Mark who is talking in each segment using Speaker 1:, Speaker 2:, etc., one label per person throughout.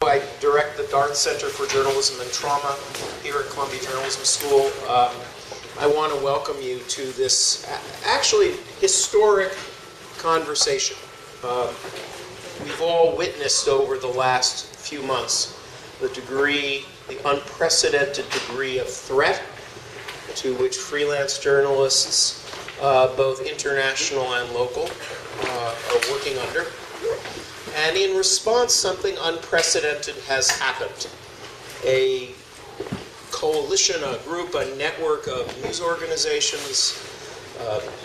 Speaker 1: I direct the Darth Center for Journalism and Trauma here at Columbia Journalism School. I want to welcome you to this actually historic conversation. We've all witnessed over the last few months the unprecedented degree of threat to which freelance journalists, both international and local, are working under. And in response, something unprecedented has happened. A coalition, a group, a network of news organizations,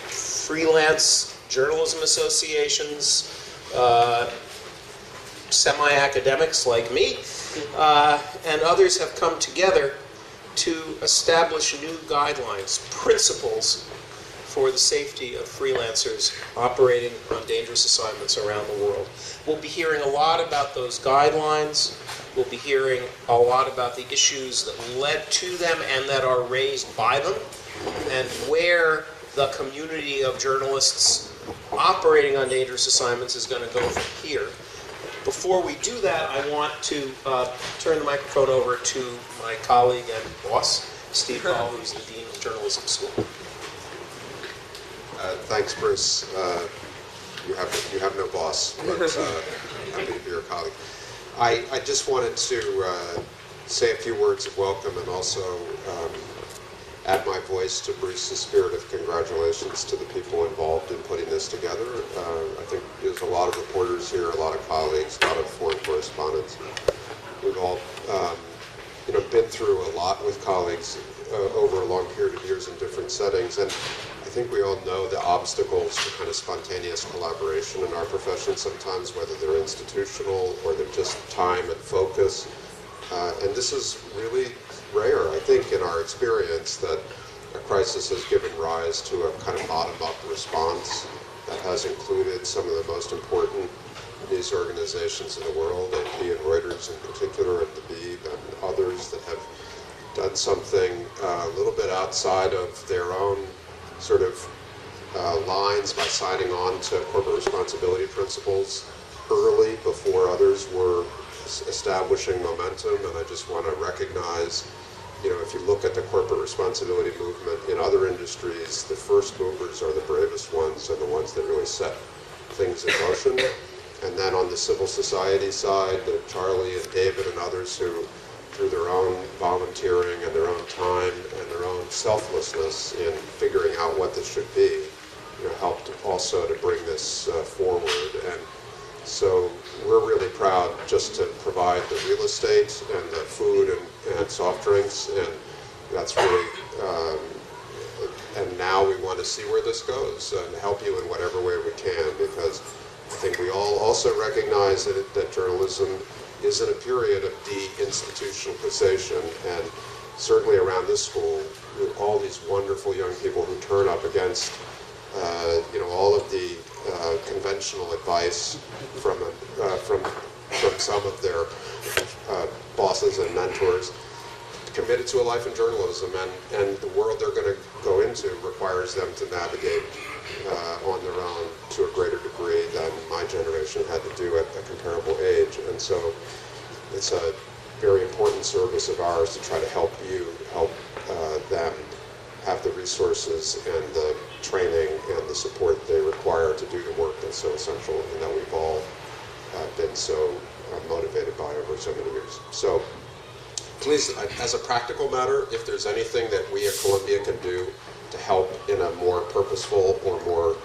Speaker 1: freelance journalism associations, semi-academics like me, and others have come together to establish new guidelines, principles for the safety of freelancers operating on dangerous assignments around the world. We'll be hearing a lot about those guidelines. We'll be hearing a lot about the issues that led to them and that are raised by them, and where the community of journalists operating on dangerous assignments is going to go from here. Before we do that, I want to turn the microphone over to my colleague and boss, Steve Coll, who's the Dean of Journalism School.
Speaker 2: Thanks, Bruce. You have no boss, but happy to be your colleague. I just wanted to say a few words of welcome and also add my voice to Bruce's spirit of congratulations to the people involved in putting this together. I think there's a lot of reporters here, a lot of colleagues, a lot of foreign correspondents. We've all been through a lot with colleagues over a long period of years in different settings, and I think we all know the obstacles to kind of spontaneous collaboration in our profession sometimes, whether they're institutional or they're just time and focus. And this is really rare, I think, in our experience, that a crisis has given rise to a kind of bottom-up response that has included some of the most important news organizations in the world, AP and Reuters in particular, and the Beeb and others that have done something a little bit outside of their own sort of lines by signing on to corporate responsibility principles early before others were establishing momentum. And I just want to recognize, if you look at the corporate responsibility movement in other industries, the first movers are the bravest ones and the ones that really set things in motion. And then on the civil society side, Charlie and David and others who, through their own volunteering and their own time and their own selflessness in figuring out what this should be, helped also to bring this forward. And so we're really proud just to provide the real estate and the food and soft drinks, and that's really, and now we want to see where this goes and help you in whatever way we can, because I think we all also recognize that journalism is in a period of de-institutionalization, and certainly around this school, with all these wonderful young people who turn up against, all of the conventional advice from some of their bosses and mentors, committed to a life in journalism, and the world they're going to go into requires them to navigate on their own to a greater degree than my generation had to do at a comparable age. And so it's a very important service of ours to try to help them have the resources and the training and the support they require to do the work that's so essential and that we've all been so motivated by over so many years. So please, as a practical matter, if there's anything that we at Columbia can do to help in a more purposeful or more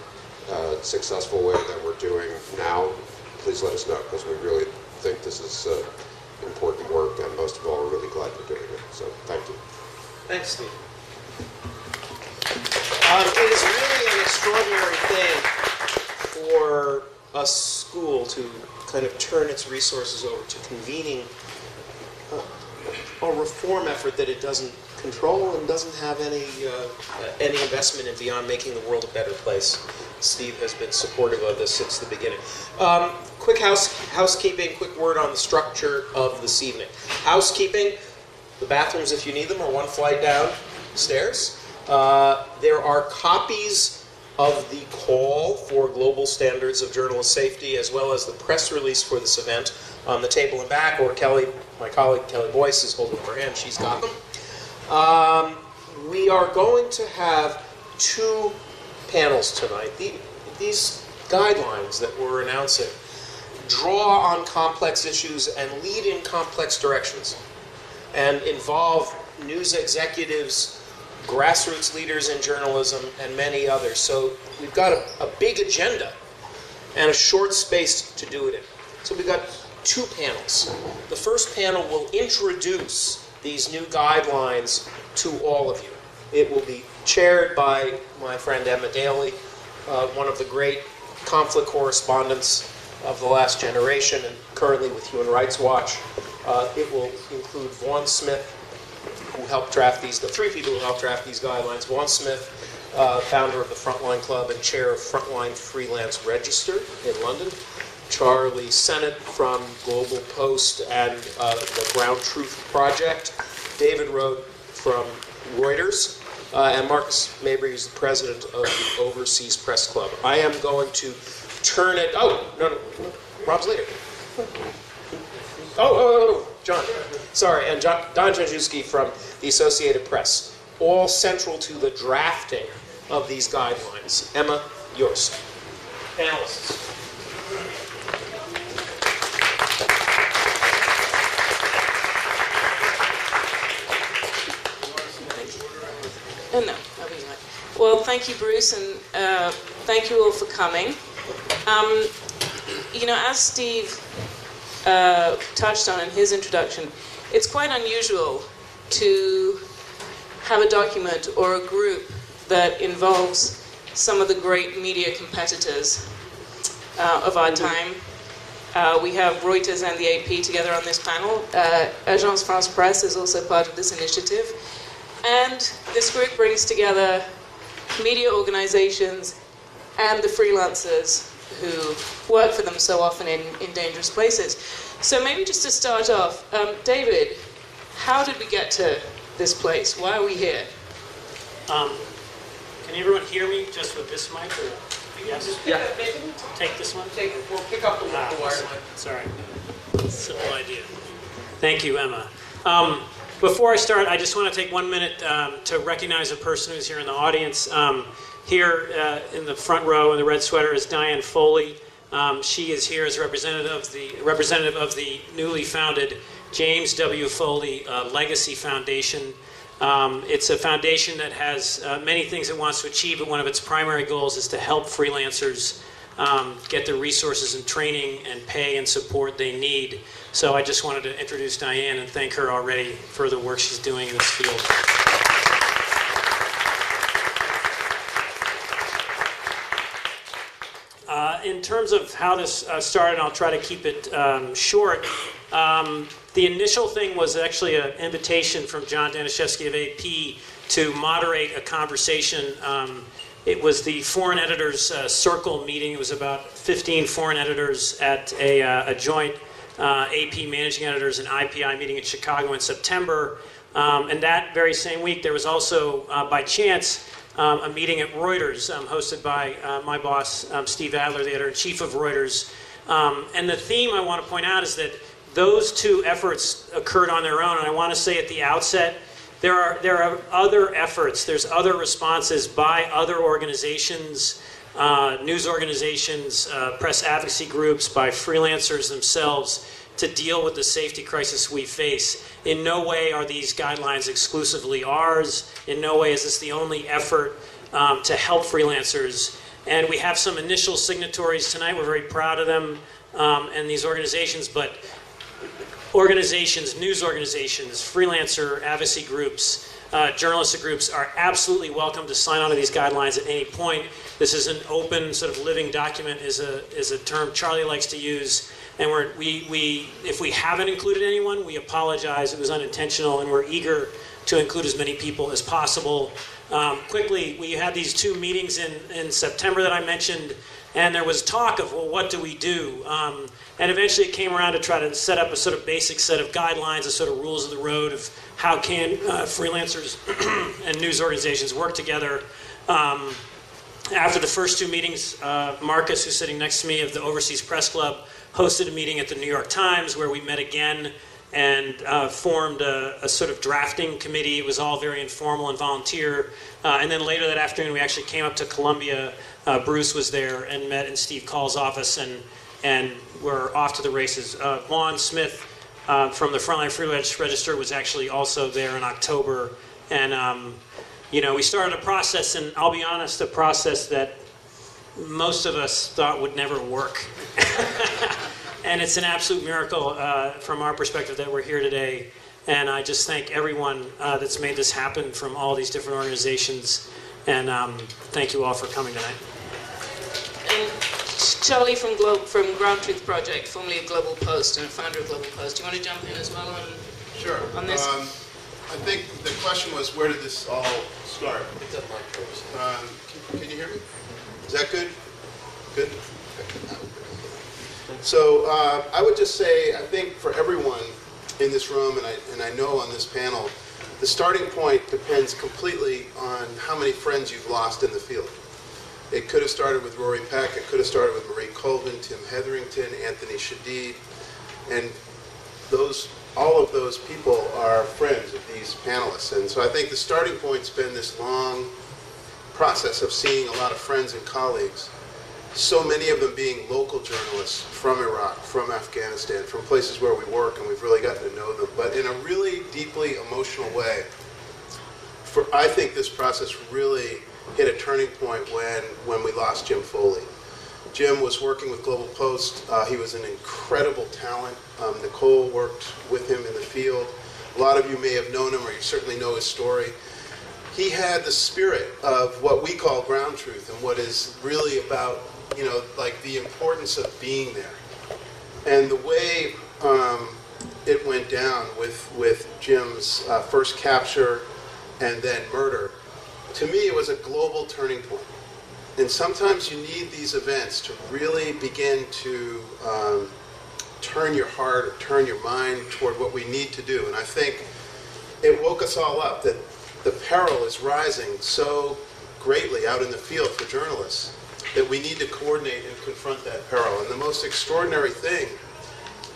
Speaker 2: successful way than we're doing now, please let us know, because we really think this is important work, and most of all, we're really glad you're doing it. So thank you.
Speaker 1: Thanks, Steve. It is really an extraordinary thing for a school to kind of turn its resources over to convening a reform effort that it doesn't control and doesn't have any investment in beyond making the world a better place. Steve has been supportive of this since the beginning. Quick housekeeping, quick word on the structure of this evening. Housekeeping, the bathrooms, if you need them, are one flight downstairs. There are copies of the call for global standards of journalist safety, as well as the press release for this event, on the table in back, or Kelly, my colleague Kelly Boyce, is holding up her hand. She's got them. We are going to have 2 panels tonight. These guidelines that we're announcing draw on complex issues and lead in complex directions, and involve news executives, grassroots leaders in journalism, and many others. So we've got a big agenda and a short space to do it in. So we've got 2 panels. The first panel will introduce these new guidelines to all of you. It will be chaired by my friend Emma Daly, one of the great conflict correspondents of the last generation, and currently with Human Rights Watch. It will include Vaughn Smith, who helped draft these, the 3 people who helped draft these guidelines. Vaughn Smith, founder of the Frontline Club and chair of Frontline Freelance Register in London. Charlie Sennott from Global Post and the GroundTruth Project. David Rohde from Reuters. And Marcus Mabry is the president of the Overseas Press Club. I am going to turn it... Oh, no, Rob's later. Oh, John. Sorry, and Don Daniszweski from the Associated Press. All central to the drafting of these guidelines. Emma, yours. Panelists.
Speaker 3: Oh, no, I'll be right. Well, thank you, Bruce, and thank you all for coming. You know, as Steve touched on in his introduction, it's quite unusual to have a document or a group that involves some of the great media competitors of our time. We have Reuters and the AP together on this panel. Agence France Presse is also part of this initiative. And this group brings together media organizations and the freelancers who work for them so often in dangerous places. So maybe just to start off, David, how did we get to this place? Why are we here?
Speaker 4: Can everyone hear me just with this mic? Or, yes?
Speaker 1: Yeah.
Speaker 4: Take this one?
Speaker 1: We'll pick up the wired mic.
Speaker 4: Sorry. Simple idea. Thank you, Emma. Before I start, I just want to take 1 minute to recognize a person who's here in the audience. Here in the front row in the red sweater is Diane Foley. She is here as representative of the newly founded James W. Foley Legacy Foundation. It's a foundation that has many things it wants to achieve, but one of its primary goals is to help freelancers get the resources and training and pay and support they need. So I just wanted to introduce Diane and thank her already for the work she's doing in this field. In terms of how this started, I'll try to keep it short. The initial thing was actually an invitation from John Daniszweski of AP to moderate a conversation. It was the Foreign Editors Circle meeting. It was about 15 foreign editors at a joint AP Managing Editors and IPI meeting in Chicago in September. And that very same week, there was also, by chance, a meeting at Reuters hosted by my boss, Steve Adler, the editor-in-chief of Reuters. And the theme I want to point out is that those 2 efforts occurred on their own. And I want to say at the outset, there are other efforts, there's other responses by other organizations, news organizations, press advocacy groups, by freelancers themselves to deal with the safety crisis we face. In no way are these guidelines exclusively ours. In no way is this the only effort to help freelancers. And we have some initial signatories tonight. We're very proud of them and these organizations, but organizations, news organizations, freelancer advocacy groups, journalistic groups are absolutely welcome to sign on to these guidelines at any point. This is an open, sort of living document is a term Charlie likes to use. And if we haven't included anyone, we apologize. It was unintentional, and we're eager to include as many people as possible. Quickly, we had these 2 meetings in September that I mentioned, and there was talk of, well, what do we do? And eventually it came around to try to set up a sort of basic set of guidelines, a sort of rules of the road of how can freelancers and news organizations work together. After the first 2 meetings, Marcus, who's sitting next to me of the Overseas Press Club, hosted a meeting at the New York Times where we met again and formed a sort of drafting committee. It was all very informal and volunteer. And then later that afternoon, we actually came up to Columbia. Bruce was there and met in Steve Coll's office, and we're off to the races. Juan Smith from the Frontline Freelance Register was actually also there in October. And, you know, we started a process, and I'll be honest, a process that most of us thought would never work. And it's an absolute miracle from our perspective that we're here today. And I just thank everyone that's made this happen from all these different organizations. And thank you all for coming tonight.
Speaker 3: And Charlie from GroundTruth Project, formerly of Global Post and a founder of Global Post. Do you want to jump in as well on,
Speaker 5: Sure.
Speaker 3: on this?
Speaker 5: I think the question was, where did this all start? Can you hear me? Is that good? Good? So I would just say, I think for everyone in this room, and I know on this panel, the starting point depends completely on how many friends you've lost in the field. It could have started with Rory Peck, it could have started with Marie Colvin, Tim Hetherington, Anthony Shadid, and all of those people are friends of these panelists. And so I think the starting point's been this long process of seeing a lot of friends and colleagues, so many of them being local journalists from Iraq, from Afghanistan, from places where we work, and we've really gotten to know them, but in a really deeply emotional way. I think this process really hit a turning point when we lost Jim Foley. Jim was working with Global Post. He was an incredible talent. Nicole worked with him in the field. A lot of you may have known him, or you certainly know his story. He had the spirit of what we call ground truth, and what is really about, you know, like the importance of being there. And the way it went down with Jim's first capture and then murder, to me it was a global turning point. And sometimes you need these events to really begin to turn your heart or turn your mind toward what we need to do. And I think it woke us all up that the peril is rising so greatly out in the field for journalists that we need to coordinate and confront that peril. And the most extraordinary thing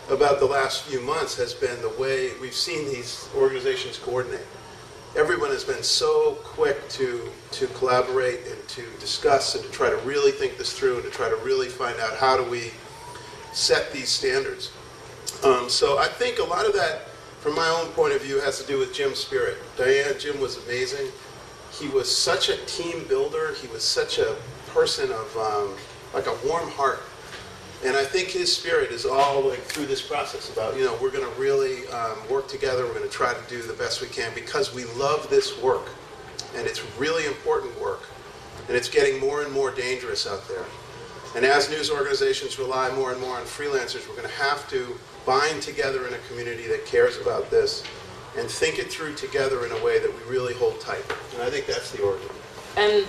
Speaker 5: about the last few months has been the way we've seen these organizations coordinate. Everyone has been so quick to collaborate and to discuss and to try to really think this through and to try to really find out how do we set these standards. So I think a lot of that, from my own point of view, has to do with Jim's spirit. Jim was amazing. He was such a team builder. He was such a person of like a warm heart. And I think his spirit is all like through this process about, you know, we're going to really work together. We're going to try to do the best we can because we love this work. And it's really important work. And it's getting more and more dangerous out there. And as news organizations rely more and more on freelancers, we're going to have to bind together in a community that cares about this and think it through together in a way that we really hold tight. And I think that's the origin.
Speaker 3: And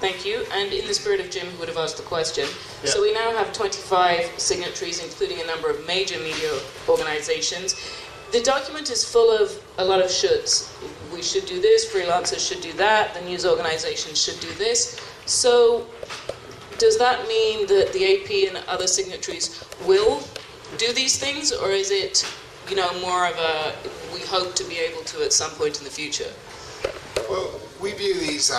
Speaker 3: thank you. And in the spirit of Jim, who would have asked the question,
Speaker 5: Yeah.
Speaker 3: so we now have 25 signatories, including a number of major media organizations. The document is full of a lot of shoulds. We should do this, freelancers should do that, the news organizations should do this. So does that mean that the AP and other signatories will do these things, or is it, you know, more of a we hope to be able to at some point in the future?
Speaker 6: Well, we view these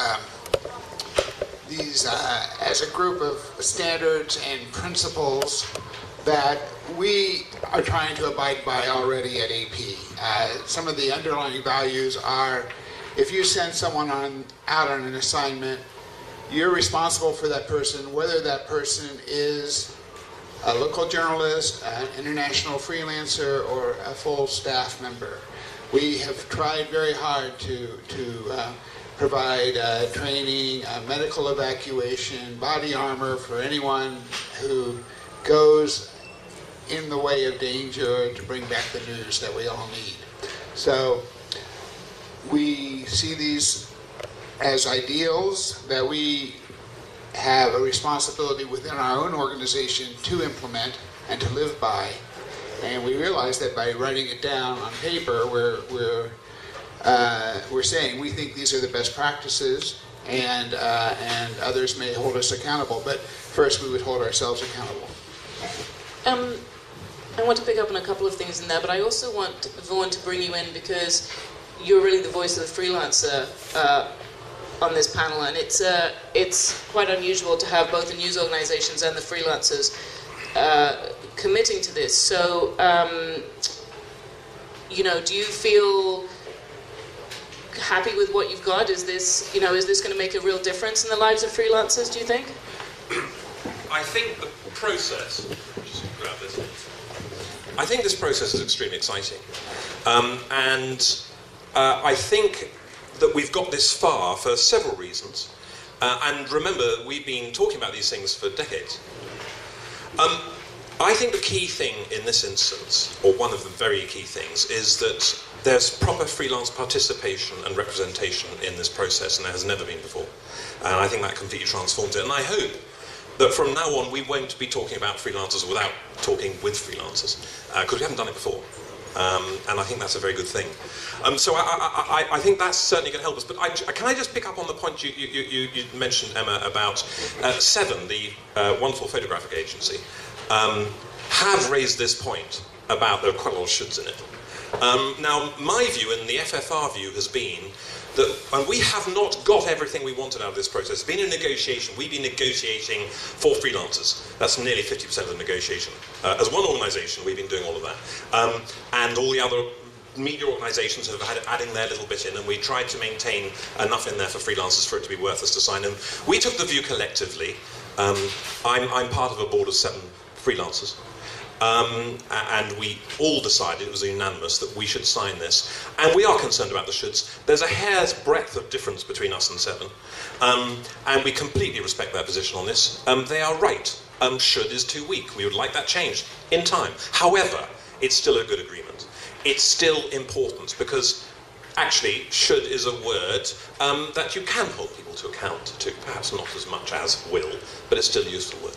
Speaker 6: as a group of standards and principles that we are trying to abide by already at AP. Some of the underlying values are, if you send someone out on an assignment, you're responsible for that person, whether that person is a local journalist, an international freelancer, or a full staff member. We have tried very hard to provide training, medical evacuation, body armor for anyone who goes in the way of danger to bring back the news that we all need. So we see these as ideals that we have a responsibility within our own organization to implement and to live by. And we realize that by writing it down on paper, we're saying we think these are the best practices, and others may hold us accountable. But first, we would hold ourselves accountable.
Speaker 3: I want to pick up on a couple of things in there, but I also want, Vaughan, to bring you in because you're really the voice of the freelancer on this panel, and it's quite unusual to have both the news organizations and the freelancers committing to this. So, do you feel happy with what you've got? Is this going to make a real difference in the lives of freelancers, do you think?
Speaker 7: I think the process, just grab this. I think this process is extremely exciting. I think that we've got this far for several reasons. And remember, we've been talking about these things for decades. I think the key thing in this instance, or one of the very key things, is that there's proper freelance participation and representation in this process, and there has never been before. And I think that completely transforms it. And I hope that from now on we won't be talking about freelancers without talking with freelancers, because we haven't done it before. And I think that's a very good thing. So I think that's certainly going to help us. But can I just pick up on the point you mentioned, Emma, about Seven, the wonderful photographic agency, have raised this point about there are quite a lot of shoulds in it. Now, my view and the FFR view has been that we have not got everything we wanted out of this process. It's been a negotiation. We've been negotiating for freelancers. That's nearly 50% of the negotiation. As one organisation, we've been doing all of that. And all the other media organisations have had adding their little bit in, and we tried to maintain enough in there for freelancers for it to be worth us to sign them. We took the view collectively. I'm part of a board of 7 freelancers. And we all decided, it was unanimous, that we should sign this. And we are concerned about the shoulds. There's a hair's breadth of difference between us and Seven. And we completely respect their position on this. They are right. Should is too weak. We would like that changed in time. However, it's still a good agreement. It's still important because actually should is a word that you can hold people to account to. Perhaps not as much as will, but it's still a useful word.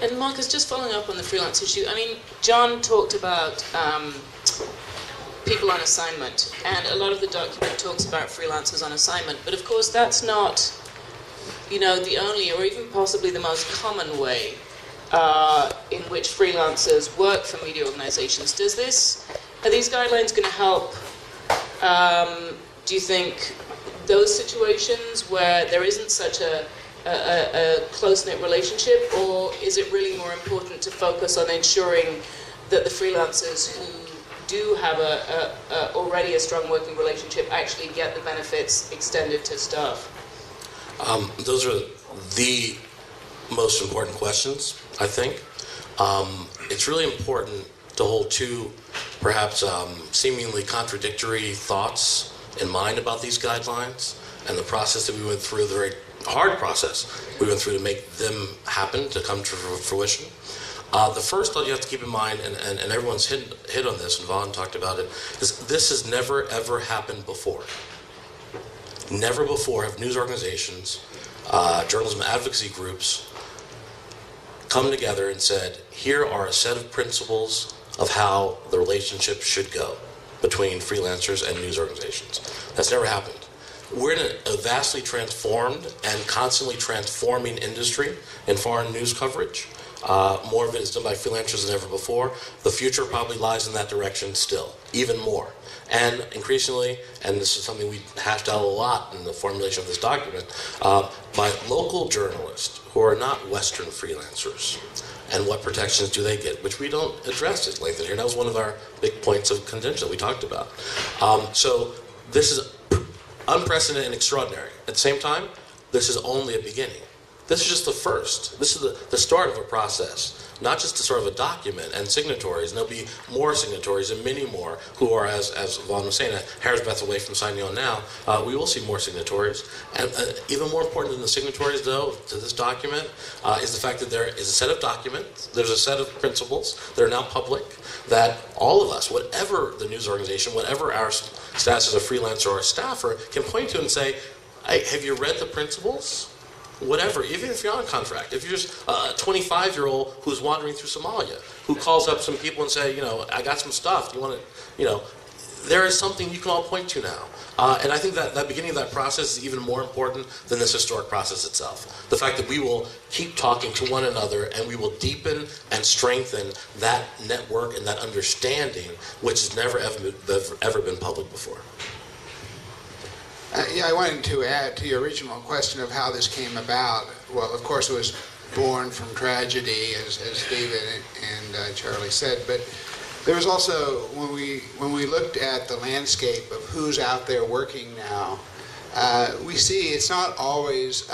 Speaker 3: And Marcus, just following up on the freelance issue, I mean, John talked about people on assignment, and a lot of the document talks about freelancers on assignment, but of course that's not, the only or even possibly the most common way in which freelancers work for media organizations. Are these guidelines going to help, do you think, those situations where there isn't such a close-knit relationship, or is it really more important to focus on ensuring that the freelancers who do have already a strong working relationship actually get the benefits extended to staff?
Speaker 8: Those are the most important questions, I think. It's really important to hold two, perhaps seemingly contradictory thoughts in mind about these guidelines and the process that we went through, the very hard process we went through to make them happen, to come to fruition. The first thought you have to keep in mind, and everyone's hit on this, and Vaughan talked about it, is this has never ever happened before. Never before have news organizations, journalism advocacy groups come together and said, here are a set of principles of how the relationship should go between freelancers and news organizations. That's never happened. We're in a vastly transformed and constantly transforming industry in foreign news coverage. More of it is done by freelancers than ever before. The future probably lies in that direction still, even more. And increasingly, and this is something we hashed out a lot in the formulation of this document, by local journalists who are not Western freelancers. And what protections do they get, which we don't address at length in here. That was one of our big points of contention that we talked about. So this is unprecedented and extraordinary. At the same time, this is only a beginning. This is just the first. This is the start of a process, not just the sort of a document and signatories. And there'll be more signatories and many more who are, as Vaughan was saying, a hair's breadth away from signing on now. We will see more signatories. And even more important than the signatories, though, to this document is the fact that there is a set of documents, there's a set of principles that are now public, that all of us, whatever the news organization, whatever our status as a freelancer or a staffer, can point to and say, hey, have you read the principles? Whatever, even if you're on contract, if you're just a 25-year-old who's wandering through Somalia, who calls up some people and say, I got some stuff, do you want to, there is something you can all point to now. And I think that beginning of that process is even more important than this historic process itself. The fact that we will keep talking to one another and we will deepen and strengthen that network and that understanding, which has never ever been public before.
Speaker 6: Yeah, I wanted to add to your original question of how this came about. Well, of course, it was born from tragedy, as David and Charlie said, but there was also, when we looked at the landscape of who's out there working now, we see it's not always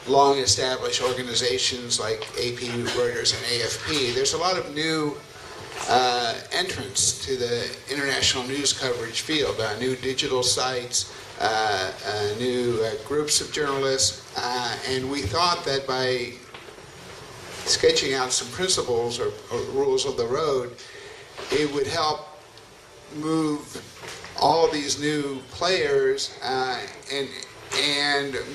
Speaker 6: long-established organizations like AP, Reuters, and AFP. There's a lot of new entrants to the international news coverage field, new digital sites, new groups of journalists, and we thought that by sketching out some principles or rules of the road, it would help move all these new players and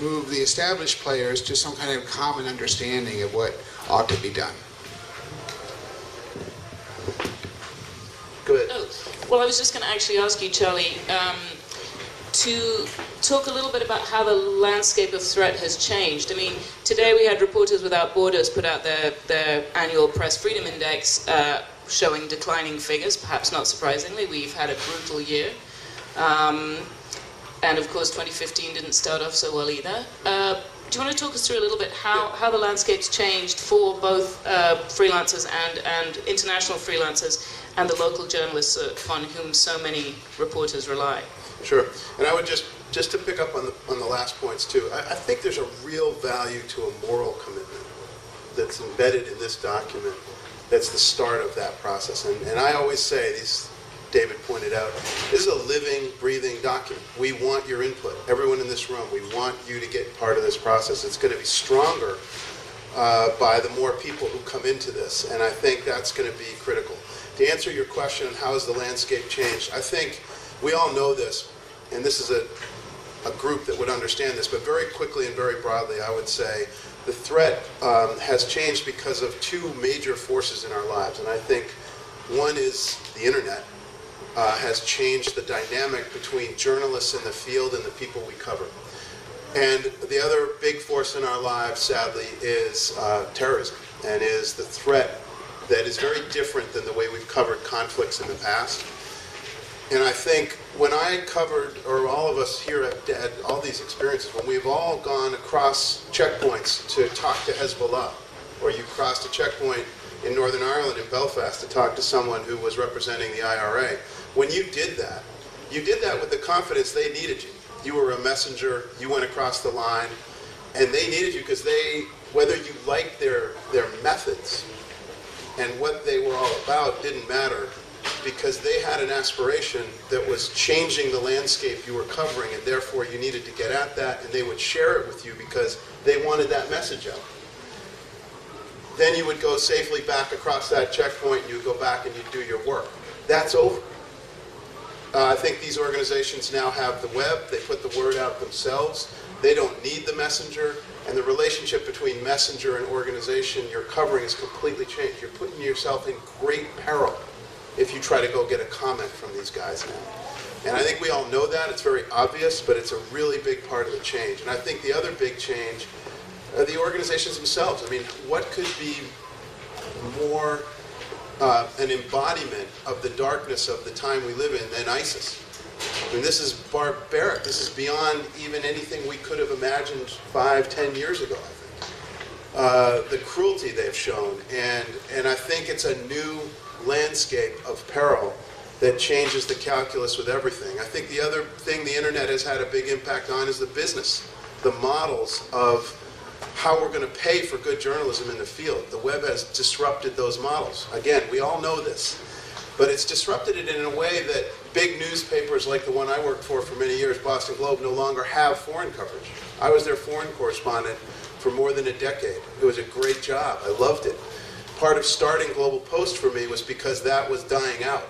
Speaker 6: move the established players to some kind of common understanding of what ought to be done.
Speaker 5: Good.
Speaker 3: Oh, well, I was just going to actually ask you, Charlie, to talk a little bit about how the landscape of threat has changed. I mean, today we had Reporters Without Borders put out their annual Press Freedom Index showing declining figures, perhaps not surprisingly. We've had a brutal year. And of course, 2015 didn't start off so well either. Do you want to talk us through a little bit how the landscape's changed for both freelancers and international freelancers and the local journalists on whom so many reporters rely?
Speaker 5: Sure. And I would just to pick up on the last points too, I think there's a real value to a moral commitment that's embedded in this document. That's the start of that process. And I always say, David pointed out, this is a living, breathing document. We want your input. Everyone in this room, we want you to get part of this process. It's going to be stronger by the more people who come into this. And I think that's going to be critical. To answer your question, how has the landscape changed? I think we all know this, and this is a group that would understand this, but very quickly and very broadly, I would say the threat has changed because of two major forces in our lives. And I think one is the internet has changed the dynamic between journalists in the field and the people we cover. And the other big force in our lives, sadly, is terrorism, and is the threat that is very different than the way we've covered conflicts in the past. And I think when I covered, or all of us here have had all these experiences, when we've all gone across checkpoints to talk to Hezbollah, or you crossed a checkpoint in Northern Ireland, in Belfast, to talk to someone who was representing the IRA, when you did that with the confidence they needed you. You were a messenger, you went across the line, and they needed you because whether you liked their methods and what they were all about didn't matter, because they had an aspiration that was changing the landscape you were covering, and therefore you needed to get at that, and they would share it with you because they wanted that message out. Then you would go safely back across that checkpoint, and you would go back and you'd do your work. That's over. I think these organizations now have the web. They put the word out themselves. They don't need the messenger. And the relationship between messenger and organization you're covering is completely changed. You're putting yourself in great peril if you try to go get a comment from these guys now. And I think we all know that. It's very obvious, but it's a really big part of the change. And I think the other big change are the organizations themselves. I mean, what could be more an embodiment of the darkness of the time we live in than ISIS? I mean, this is barbaric. This is beyond even anything we could have imagined 5-10 years ago, I think. The cruelty they've shown, and I think it's a new landscape of peril that changes the calculus with everything. I think the other thing the internet has had a big impact on is the business, the models of how we're going to pay for good journalism in the field. The web has disrupted those models. Again, we all know this, but it's disrupted it in a way that big newspapers like the one I worked for many years, Boston Globe, no longer have foreign coverage. I was their foreign correspondent for more than a decade. It was a great job. I loved it. Part of starting Global Post for me was because that was dying out.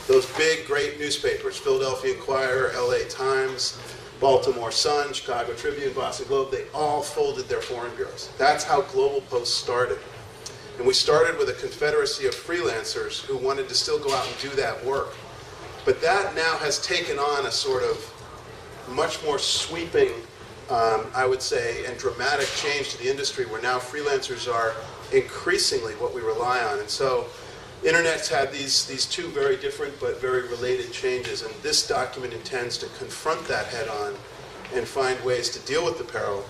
Speaker 5: Those big, great newspapers, Philadelphia Inquirer, LA Times, Baltimore Sun, Chicago Tribune, Boston Globe, they all folded their foreign bureaus. That's how Global Post started. And we started with a confederacy of freelancers who wanted to still go out and do that work. But that now has taken on a sort of much more sweeping, I would say, and dramatic change to the industry, where now freelancers are increasingly what we rely on. And so Internet's had these two very different but very related changes, and this document intends to confront that head on and find ways to deal with the peril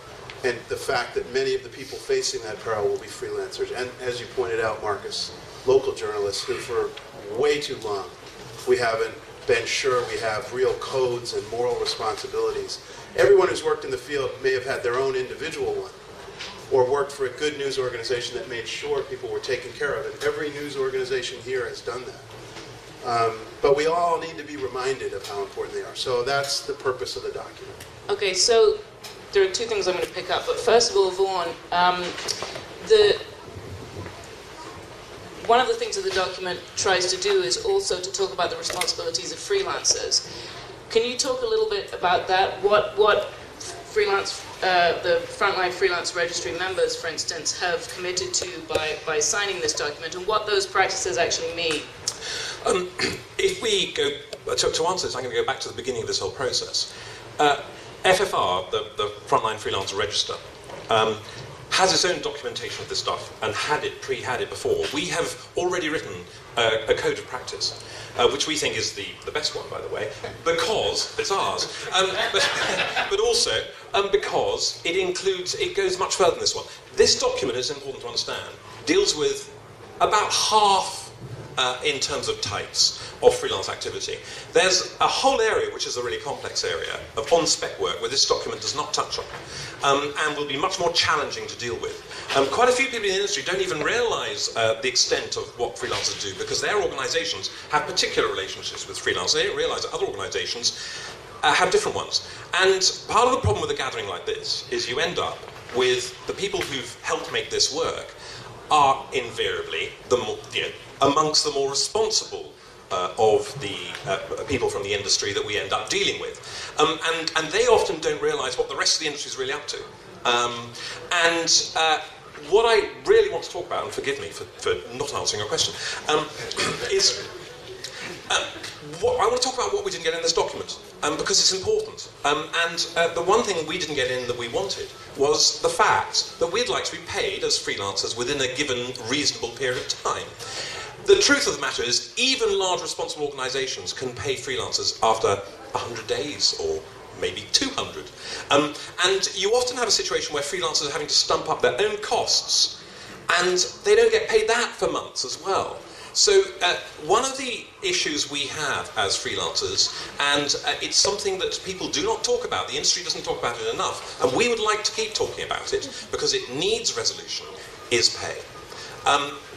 Speaker 5: and the fact that many of the people facing that peril will be freelancers. And as you pointed out, Marcus, local journalists who for way too long we haven't been sure we have real codes and moral responsibilities. Everyone who's worked in the field may have had their own individual one, or worked for a good news organization that made sure people were taken care of. And every news organization here has done that. But we all need to be reminded of how important they are. So that's the purpose of the document.
Speaker 3: Okay, so there are two things I'm going to pick up. But first of all, Vaughan, one of the things that the document tries to do is also to talk about the responsibilities of freelancers. Can you talk a little bit about that? What freelance, the frontline freelance registry members, for instance, have committed to by signing this document, and what those practices actually mean?
Speaker 7: If we go to answer this, I'm going to go back to the beginning of this whole process. FFR, the Frontline Freelance Register, has its own documentation of this stuff and had it before. We have already written a code of practice, which we think is the best one, by the way, because it's ours, but also because it goes much further than this one. This document, it's important to understand, deals with about half in terms of types of freelance activity. There's a whole area, which is a really complex area, of on-spec work where this document does not touch on, and will be much more challenging to deal with. Quite a few people in the industry don't even realise the extent of what freelancers do, because their organisations have particular relationships with freelancers. They don't realise that other organisations have different ones. And part of the problem with a gathering like this is you end up with the people who've helped make this work are invariably amongst the more responsible of the people from the industry that we end up dealing with. And they often don't realise what the rest of the industry is really up to. What I really want to talk about, and forgive me for not answering your question, is I want to talk about what we didn't get in this document, because it's important. The one thing we didn't get in that we wanted was the fact that we'd like to be paid as freelancers within a given reasonable period of time. The truth of the matter is, even large responsible organisations can pay freelancers after 100 days or maybe 200. And you often have a situation where freelancers are having to stump up their own costs, and they don't get paid that for months as well. So one of the issues we have as freelancers, and it's something that people do not talk about, the industry doesn't talk about it enough, and we would like to keep talking about it because it needs resolution, is pay.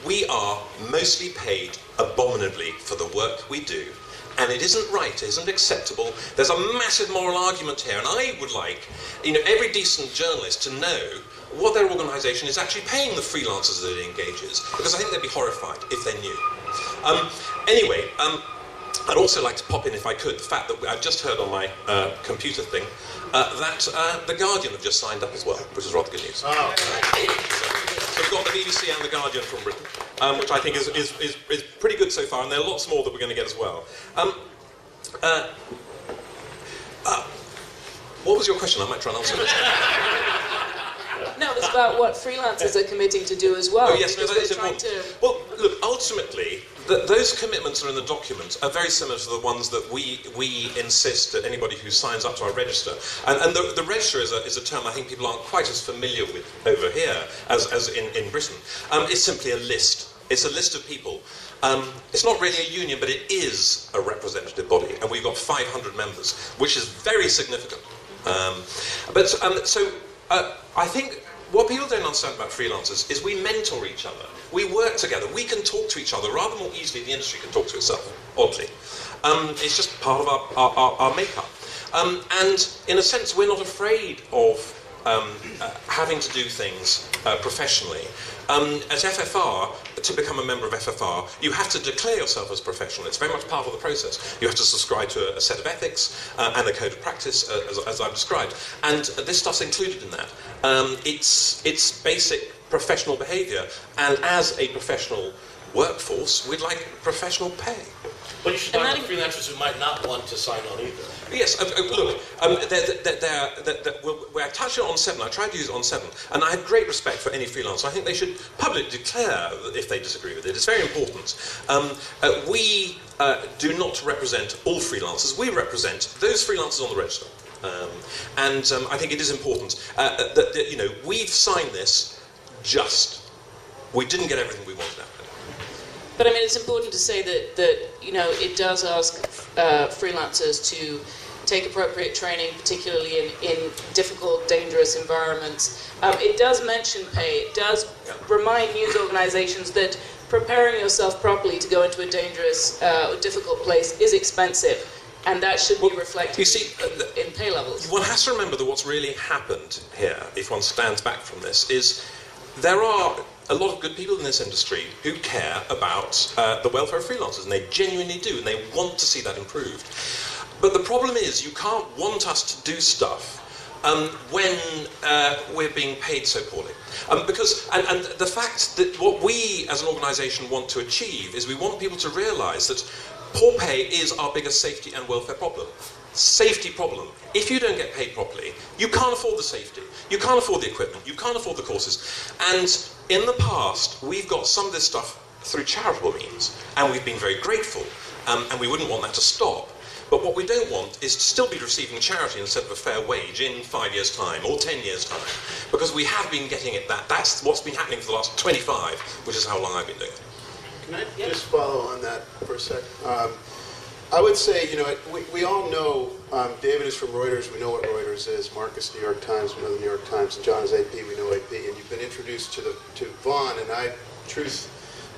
Speaker 7: We are mostly paid abominably for the work we do, and it isn't right, it isn't acceptable. There's a massive moral argument here, and I would like every decent journalist to know what their organisation is actually paying the freelancers that it engages, because I think they'd be horrified if they knew. Anyway, I'd also like to pop in, if I could, the fact that I've just heard on my computer thing that The Guardian have just signed up as well, which is rather good news.
Speaker 5: Oh.
Speaker 7: So we've got the BBC and The Guardian from Britain, which I think is pretty good so far, and there are lots more that we're going to get as well. What was your question? I might try and answer it.
Speaker 3: No, it's about what freelancers are committing to do as well.
Speaker 7: Oh yes, no, that is important. Well, look, ultimately, those commitments that are in the document are very similar to the ones that we insist that anybody who signs up to our register. And the register is a term I think people aren't quite as familiar with over here as in Britain. It's simply a list. It's a list of people. It's not really a union, but it is a representative body, and we've got 500 members, which is very significant. I think what people don't understand about freelancers is we mentor each other. We work together. We can talk to each other rather more easily than the industry can talk to itself, oddly. It's just part of our makeup. And in a sense, we're not afraid of having to do things professionally. At FFR, to become a member of FFR, you have to declare yourself as professional. It's very much part of the process. You have to subscribe to a set of ethics and a code of practice, as I've described. And this stuff's included in that. It's basic professional behaviour. And as a professional workforce, we'd like professional pay.
Speaker 9: But you should
Speaker 3: And
Speaker 9: talk
Speaker 3: that
Speaker 9: to freelancers who might not want to sign on either.
Speaker 7: Yes, look, we're touching on 7. I tried to use it on 7, and I have great respect for any freelancer. I think they should publicly declare if they disagree with it. It's very important. We do not represent all freelancers. We represent those freelancers on the register. I think it is important that you know, we've signed this just. We didn't get everything we wanted out of it.
Speaker 3: But I mean, it's important to say that you know, it does ask freelancers to take appropriate training, particularly in difficult, dangerous environments. It does mention pay. It does remind news organizations that preparing yourself properly to go into a dangerous or difficult place is expensive, and that should be reflected in pay levels.
Speaker 7: One has to remember that what's really happened here, if one stands back from this, is there are a lot of good people in this industry who care about the welfare of freelancers, and they genuinely do, and they want to see that improved. But the problem is, you can't want us to do stuff when we're being paid so poorly. Because the fact that what we as an organisation want to achieve is we want people to realise that poor pay is our biggest safety and welfare problem. Safety problem. If you don't get paid properly, you can't afford the safety, you can't afford the equipment, you can't afford the courses. And in the past, we've got some of this stuff through charitable means, and we've been very grateful, and we wouldn't want that to stop. But what we don't want is to still be receiving charity instead of a fair wage in 5 years' time or 10 years' time, because we have been getting it that. That's what's been happening for the last 25, which is how long I've been doing it.
Speaker 5: Can I just follow on that for a sec? I would say, you know, we all know, David is from Reuters, we know what Reuters is, Marcus, New York Times, we know the New York Times, and John is AP, we know AP, and you've been introduced to Vaughn, and truth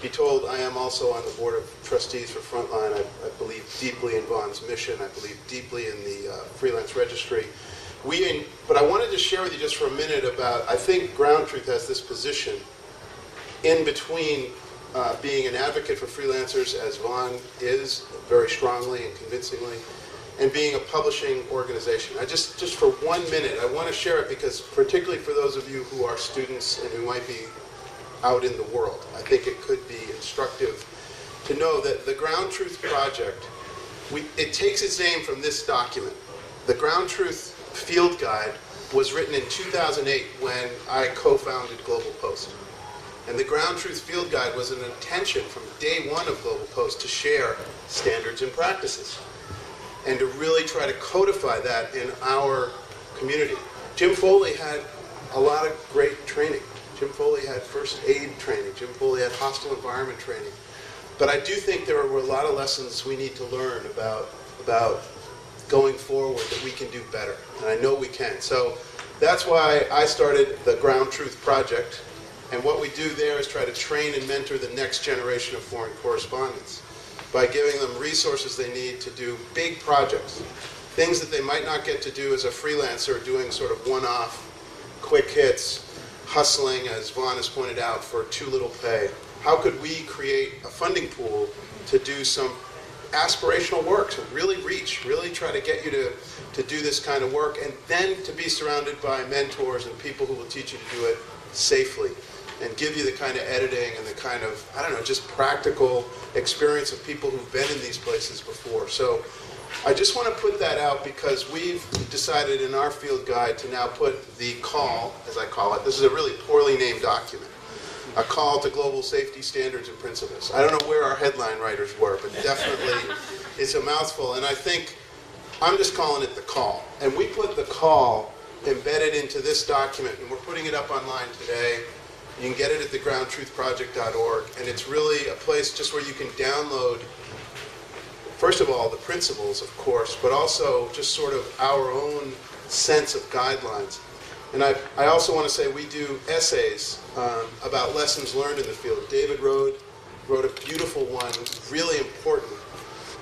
Speaker 5: be told, I am also on the board of trustees for Frontline. I believe deeply in Vaughn's mission, I believe deeply in the freelance registry. But I wanted to share with you just for a minute about, I think GroundTruth has this position in between being an advocate for freelancers, as Vaughn is, very strongly and convincingly, and being a publishing organization. Just for 1 minute, I want to share it because, particularly for those of you who are students and who might be out in the world, I think it could be instructive to know that the GroundTruth project, it takes its name from this document. The GroundTruth Field Guide was written in 2008 when I co-founded Global Post. And the GroundTruth Field Guide was an intention from day one of Global Post to share standards and practices and to really try to codify that in our community. Jim Foley had a lot of great training. Jim Foley had first aid training. Jim Foley had hostile environment training. But I do think there were a lot of lessons we need to learn about going forward that we can do better. And I know we can. So that's why I started the GroundTruth project. And what we do there is try to train and mentor the next generation of foreign correspondents by giving them resources they need to do big projects, things that they might not get to do as a freelancer, doing sort of one-off, quick hits, hustling, as Vaughn has pointed out, for too little pay. How could we create a funding pool to do some aspirational work, to really reach, really try to get you to do this kind of work, and then to be surrounded by mentors and people who will teach you to do it safely and give you the kind of editing and the kind of, I don't know, just practical experience of people who've been in these places before. So I just want to put that out because we've decided in our field guide to now put the call, as I call it, this is a really poorly named document, a call to global safety standards and principles. I don't know where our headline writers were, but definitely it's a mouthful. And I think I'm just calling it the call. And we put the call embedded into this document, and we're putting it up online today. You can get it at the groundtruthproject.org, and it's really a place just where you can download, first of all, the principles, of course, but also just sort of our own sense of guidelines. And I also want to say we do essays about lessons learned in the field. David Rohde wrote a beautiful one, really important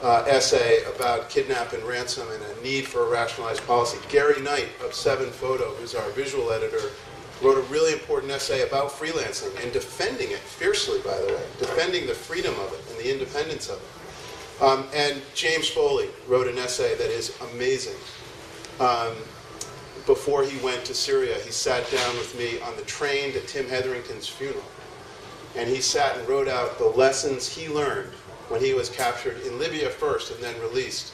Speaker 5: essay about kidnap and ransom and a need for a rationalized policy. Gary Knight of 7 Photo, who's our visual editor, wrote a really important essay about freelancing and defending it fiercely, by the way, defending the freedom of it and the independence of it. And James Foley wrote an essay that is amazing. Before he went to Syria, he sat down with me on the train to Tim Hetherington's funeral. And he sat and wrote out the lessons he learned when he was captured in Libya first and then released.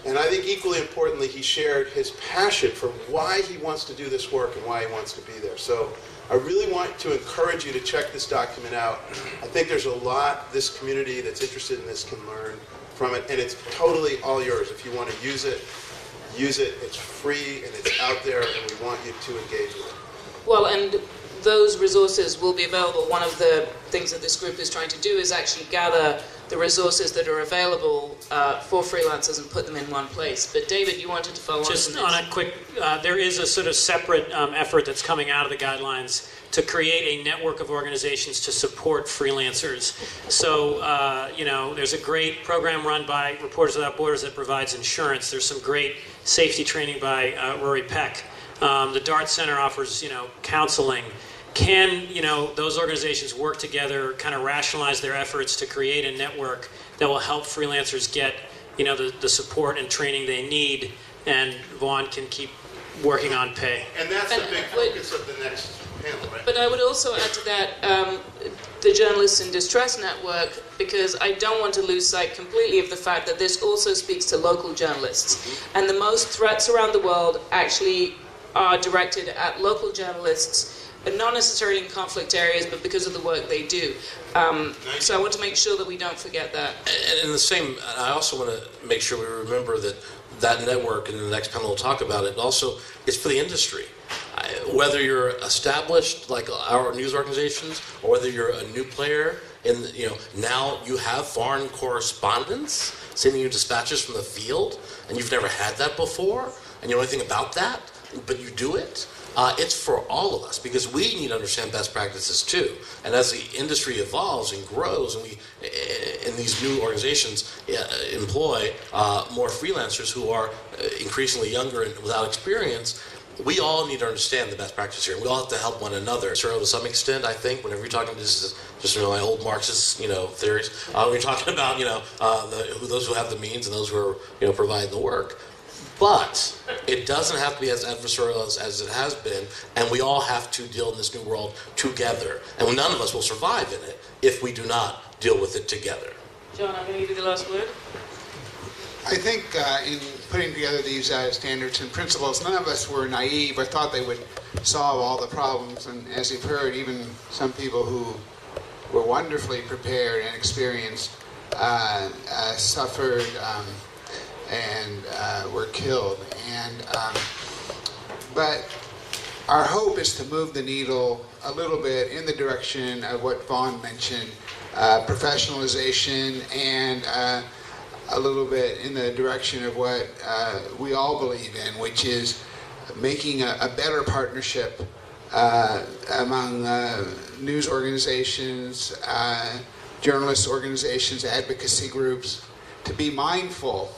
Speaker 5: And I think equally importantly, he shared his passion for why he wants to do this work and why he wants to be there. So I really want to encourage you to check this document out. I think there's a lot this community that's interested in this can learn from it, and it's totally all yours. If you want to use it, use it. It's free and it's out there, and we want you to engage with it.
Speaker 3: Well, and those resources will be available. One of the things that this group is trying to do is actually gather the resources that are available for freelancers and put them in one place. But David, you wanted to follow on
Speaker 4: Just
Speaker 3: from this.
Speaker 4: on a quick, there is a sort of separate effort that's coming out of the guidelines to create a network of organizations to support freelancers. So, there's a great program run by Reporters Without Borders that provides insurance. There's some great safety training by Rory Peck. The DART Center offers, counseling. Can, those organizations work together, kind of rationalize their efforts to create a network that will help freelancers get, the support and training they need, and Vaughn can keep working on pay.
Speaker 5: And that's the big focus of the next panel, right?
Speaker 3: But I would also add to that the Journalists in Distress Network, because I don't want to lose sight completely of the fact that this also speaks to local journalists. And the most threats around the world actually are directed at local journalists, and not necessarily in conflict areas, but because of the work they do. So I want to make sure that we don't forget that.
Speaker 8: And in the same, I also want to make sure we remember that that network, and the next panel will talk about it, also is for the industry. Whether you're established like our news organizations, or whether you're a new player, now you have foreign correspondents sending you dispatches from the field, and you've never had that before, and you know anything about that, but you do it. It's for all of us, because we need to understand best practices too. And as the industry evolves and grows, and we, in these new organizations, employ more freelancers who are increasingly younger and without experience, we all need to understand the best practices here. We all have to help one another. So to some extent, I think, whenever you're talking, this is just my old Marxist, theories. When you're talking about, those who have the means and those who are, providing the work. But it doesn't have to be as adversarial as it has been, and we all have to deal in this new world together. And none of us will survive in it if we do not deal with it together.
Speaker 3: John, I'm going to give you the last word.
Speaker 6: I think in putting together these standards and principles, none of us were naive or thought they would solve all the problems. And as you've heard, even some people who were wonderfully prepared and experienced suffered and were killed. But our hope is to move the needle a little bit in the direction of what Vaughn mentioned, professionalization, and a little bit in the direction of what we all believe in, which is making a better partnership among news organizations, journalist organizations, advocacy groups, to be mindful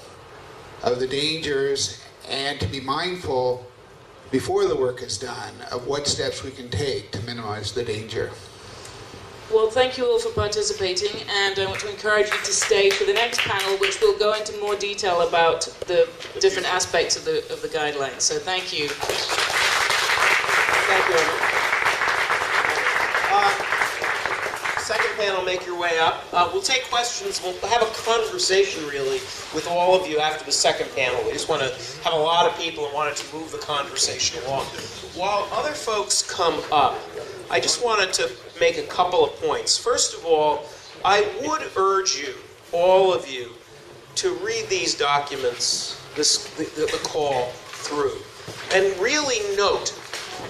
Speaker 6: of the dangers and to be mindful before the work is done of what steps we can take to minimize the danger.
Speaker 3: Well, thank you all for participating, and I want to encourage you to stay for the next panel, which will go into more detail about the different aspects of the guidelines. So thank you.
Speaker 1: Thank you, Emma. Second panel, make your way up. We'll take questions. We'll have a conversation, really, with all of you after the second panel. We just want to have a lot of people and wanted to move the conversation along. While other folks come up, I just wanted to make a couple of points. First of all, I would urge you, all of you, to read these documents, the call through, and really note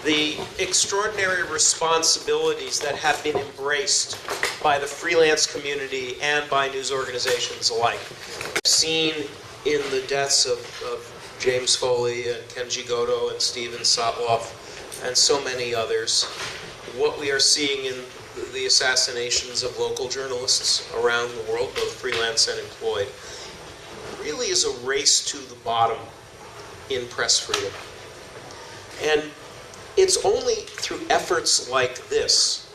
Speaker 1: the extraordinary responsibilities that have been embraced by the freelance community and by news organizations alike. I've seen in the deaths of James Foley and Kenji Goto and Stephen Matloff and so many others, what we are seeing in the assassinations of local journalists around the world, both freelance and employed, really is a race to the bottom in press freedom. And it's only through efforts like this,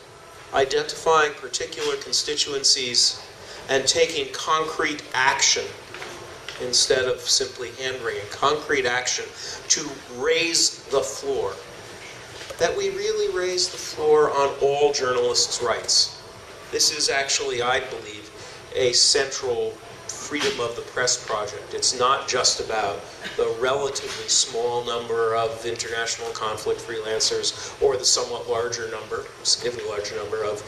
Speaker 1: identifying particular constituencies and taking concrete action instead of simply hand-wringing, concrete action to raise the floor, that we really raise the floor on all journalists' rights. This is actually, I believe, a central freedom of the press project. It's not just about the relatively small number of international conflict freelancers or the somewhat larger number, significantly larger number of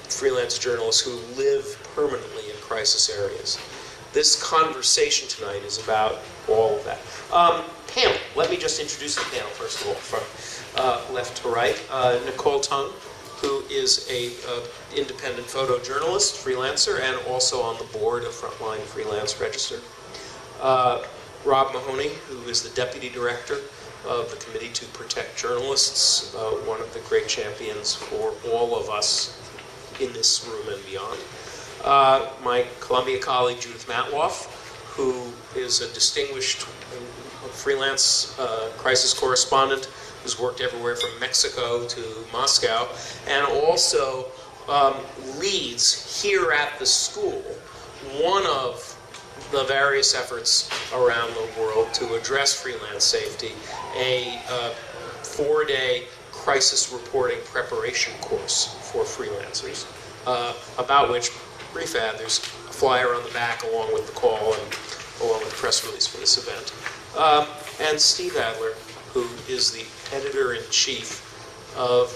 Speaker 1: freelance journalists who live permanently in crisis areas. This conversation tonight is about all of that. Panel. Let me just introduce the panel, first of all, from left to right. Nicole Tung, who is a independent photojournalist, freelancer, and also on the board of Frontline Freelance Register. Rob Mahoney, who is the deputy director of the Committee to Protect Journalists, one of the great champions for all of us in this room and beyond. My Columbia colleague, Judith Matloff, who is a distinguished freelance crisis correspondent who's worked everywhere from Mexico to Moscow, and also leads here at the school one of the various efforts around the world to address freelance safety, a 4-day crisis reporting preparation course for freelancers, about which, brief ad, there's a flyer on the back along with the call and along with the press release for this event. And Steve Adler, who is the editor-in-chief of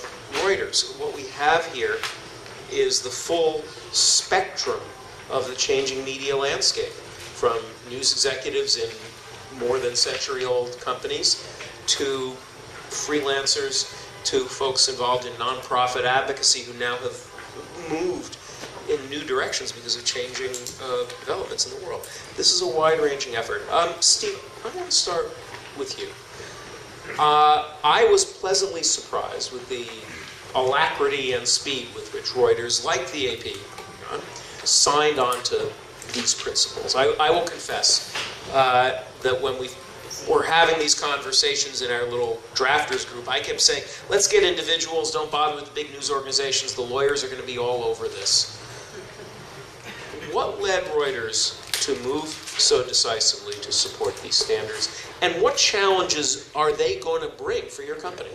Speaker 1: Reuters. What we have here is the full spectrum of the changing media landscape, from news executives in more than century-old companies to freelancers to folks involved in nonprofit advocacy who now have moved in new directions because of changing developments in the world. This is a wide-ranging effort. Steve, I want to start with you. I was pleasantly surprised with the alacrity and speed with which Reuters, like the AP, signed on to these principles. I will confess that when we were having these conversations in our little drafters group, I kept saying, let's get individuals, don't bother with the big news organizations, the lawyers are going to be all over this. What led Reuters to move so decisively to support these standards, and what challenges are they going to bring for your company?